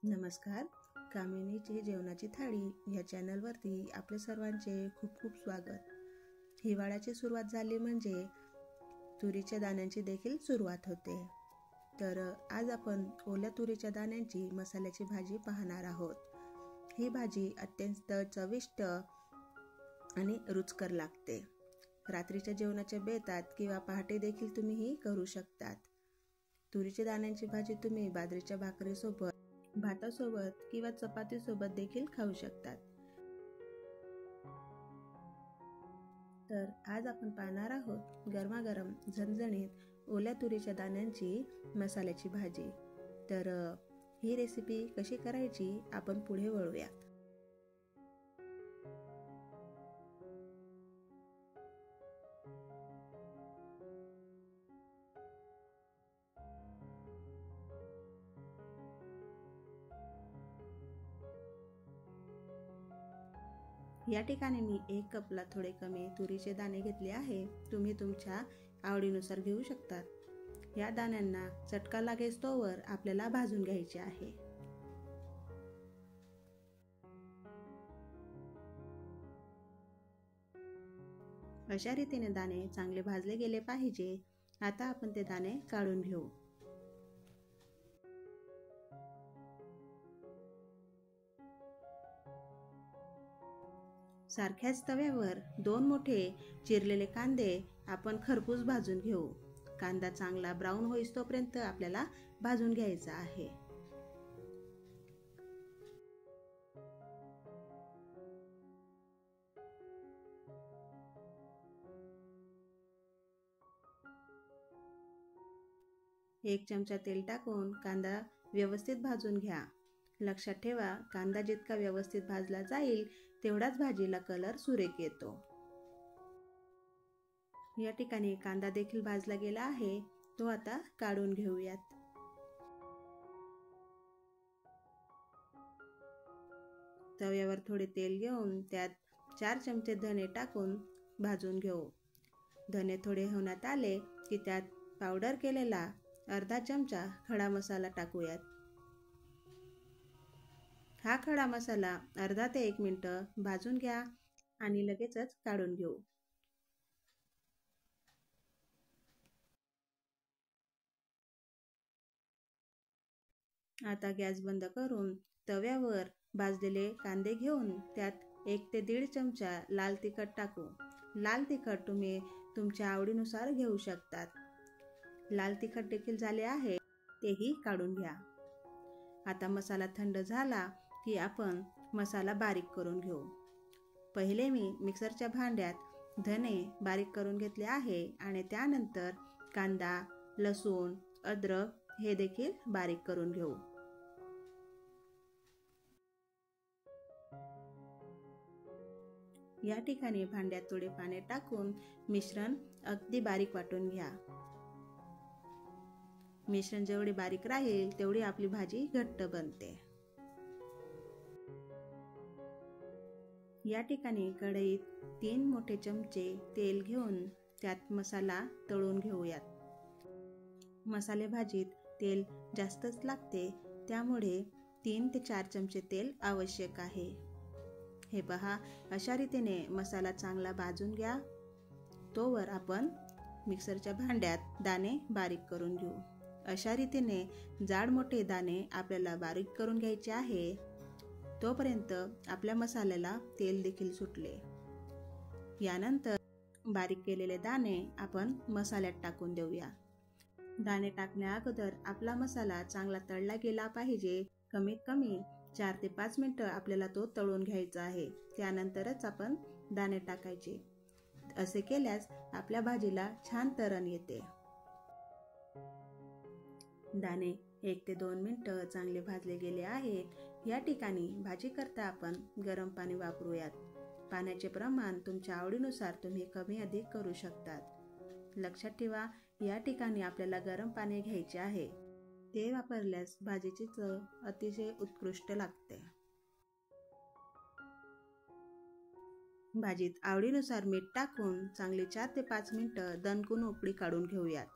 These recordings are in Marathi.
नमस्कार. कामिनीची जेवणाची थाळी या चॅनलवरती आपले सर्वांचे खूप खूप स्वागत. हिवाळ्याची सुरुवात झाली म्हणजे तुरीच्या दाण्यांची देखील सुरुवात होते. तर आज आपण ओल्या तुरीच्या दाण्यांची मसाल्याची भाजी पाहणार आहोत. ही भाजी अत्यंत चविष्ट आणि रुचकर लागते. रात्रीच्या जेवणाच्या बेतात किंवा पहाटे देखील तुम्ही ही करू शकतात. तुरीच्या दाण्यांची भाजी तुम्ही बाजरीच्या भाकरीसोबत, भातासोबत किंवा चपातीसोबत देखील खाऊ शकतात. तर आज आपण पाहणार आहोत गरमागरम झणझणीत ओल्या तुरीच्या दाण्यांची मसाल्याची भाजी. तर ही रेसिपी कशी करायची आपण पुढे वळूयात. या ठिकाणी मी 1 कपला थोडे कमी तुरीचे दाणे घेतले आहे. तुम्ही तुमच्या आवडीनुसार घेऊ शकतात. या दाण्यांना चटका लागेल तोवर आपल्याला भाजून घ्यायचे आहे. अशा रीतीने दाणे चांगले भाजले गेले पाहिजे. आता आपण ते दाणे काढून घेऊ. सारख्याच तव्यावर 2 मोठे चिरलेले कांदे आपण खरपूस भाजून घेऊ. कांदा चांगला ब्राऊन होईस तोपर्यंत आपल्याला भाजून घ्यायचा आहे. एक चमचा तेल टाकून कांदा व्यवस्थित भाजून घ्या. लक्षात ठेवा, कांदा जितका व्यवस्थित भाजला जाईल तेवढाच भाजीला कलर सुरेख येतो. या ठिकाणी कांदा देखील भाजला गेला आहे. तो आता काढून घेऊयात. तव्यावर थोडे तेल घेऊन त्यात 4 चमचे धने टाकून भाजून घेऊ. धने थोडे होण्यात आले की त्यात पावडर केलेला अर्धा चमचा खडा मसाला टाकूयात. हा खडा मसाला अर्धा ते 1 मिनिट भाजून घ्या आणि लगेचच काढून घेऊ. आता गॅस बंद करून तव्यावर भाजलेले कांदे घेऊन त्यात 1 ते 1.5 चमचा लाल तिखट टाकू. लाल तिखट तुम्ही तुमच्या आवडीनुसार घेऊ शकतात. लाल तिखट देखील झाले आहे, तेही काढून घ्या. आता मसाला थंड झाला की आपण मसाला बारीक करून घेऊ. पहिले मी मिक्सरच्या भांड्यात धने बारीक करून घेतले आहे आणि त्यानंतर कांदा, लसूण, अद्रक हे देखील बारीक करून घेऊ. या ठिकाणी भांड्यात थोडे पाणी टाकून मिश्रण अगदी बारीक वाटून घ्या. मिश्रण जेवढे बारीक राहील तेवढी आपली भाजी घट्ट बनते. या ठिकाणी कढईत 3 मोठे चमचे तेल घेऊन त्यात मसाला तळून घेऊयात. मसाले भाजीत तेल जास्तच लागते, त्यामुळे 3 ते 4 चमचे तेल आवश्यक आहे. हे पहा, अशा रीतीने मसाला चांगला भाजून घ्या. तोवर आपण मिक्सरच्या भांड्यात दाणे बारीक करून घेऊ. अशा रीतीने जाड मोठे दाणे आपल्याला बारीक करून घ्यायचे आहे. तोपर्यंत आपल्या मसाल्याला तेल देखील सुटले. यानंतर बारीक केलेले दाणे आपण मसाल्यात टाकून देऊया. दाणे टाकण्या अगोदर आपला मसाला चांगला तळला गेला पाहिजे. कमीत कमी 4 ते 5 मिनिटं आपल्याला तो तळून घ्यायचा आहे. त्यानंतरच आपण दाणे टाकायचे. असे केल्यास आपल्या भाजीला छान तरण येते. दाणे 1 ते 2 मिनिटं चांगले भाजले गेले आहेत. या ठिकाणी भाजी करता आपण गरम पाणी वापरूयात. पाण्याचे प्रमाण तुमच्या आवडीनुसार तुम्ही कमी अधिक करू शकतात. लक्षात ठेवा, या ठिकाणी आपल्याला गरम पाणी घ्यायचे आहे. ते वापरल्यास भाजीची चव अतिशय उत्कृष्ट लागते. भाजीत आवडीनुसार मीठ टाकून चांगली 4 ते 5 मिनिटं दणकून उकळी काढून घेऊयात.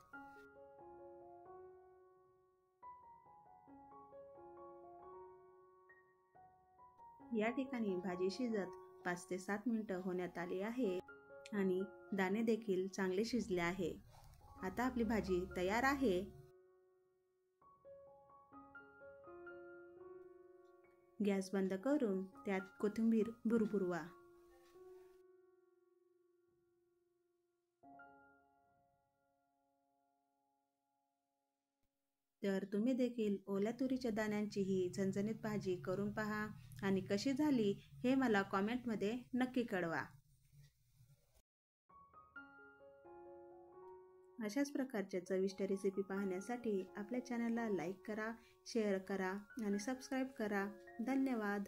या ठिकाणी भाजी शिजत 5 ते 7 मिनिटं होण्यात आली आहे आणि दाणे देखील चांगले शिजले आहे. आता आपली भाजी तयार आहे. गॅस बंद करून त्यात कोथिंबीर भुरभुरवा. तर तुम्ही देखील ओल्या तुरीच्या दाण्यांची ही झणझणीत भाजी करून पहा आणि कशी झाली हे मला कॉमेंटमध्ये नक्की कळवा. अशाच प्रकारच्या चविष्ट रेसिपी पाहण्यासाठी आपल्या चॅनलला लाईक करा, शेअर करा आणि सबस्क्राईब करा. धन्यवाद.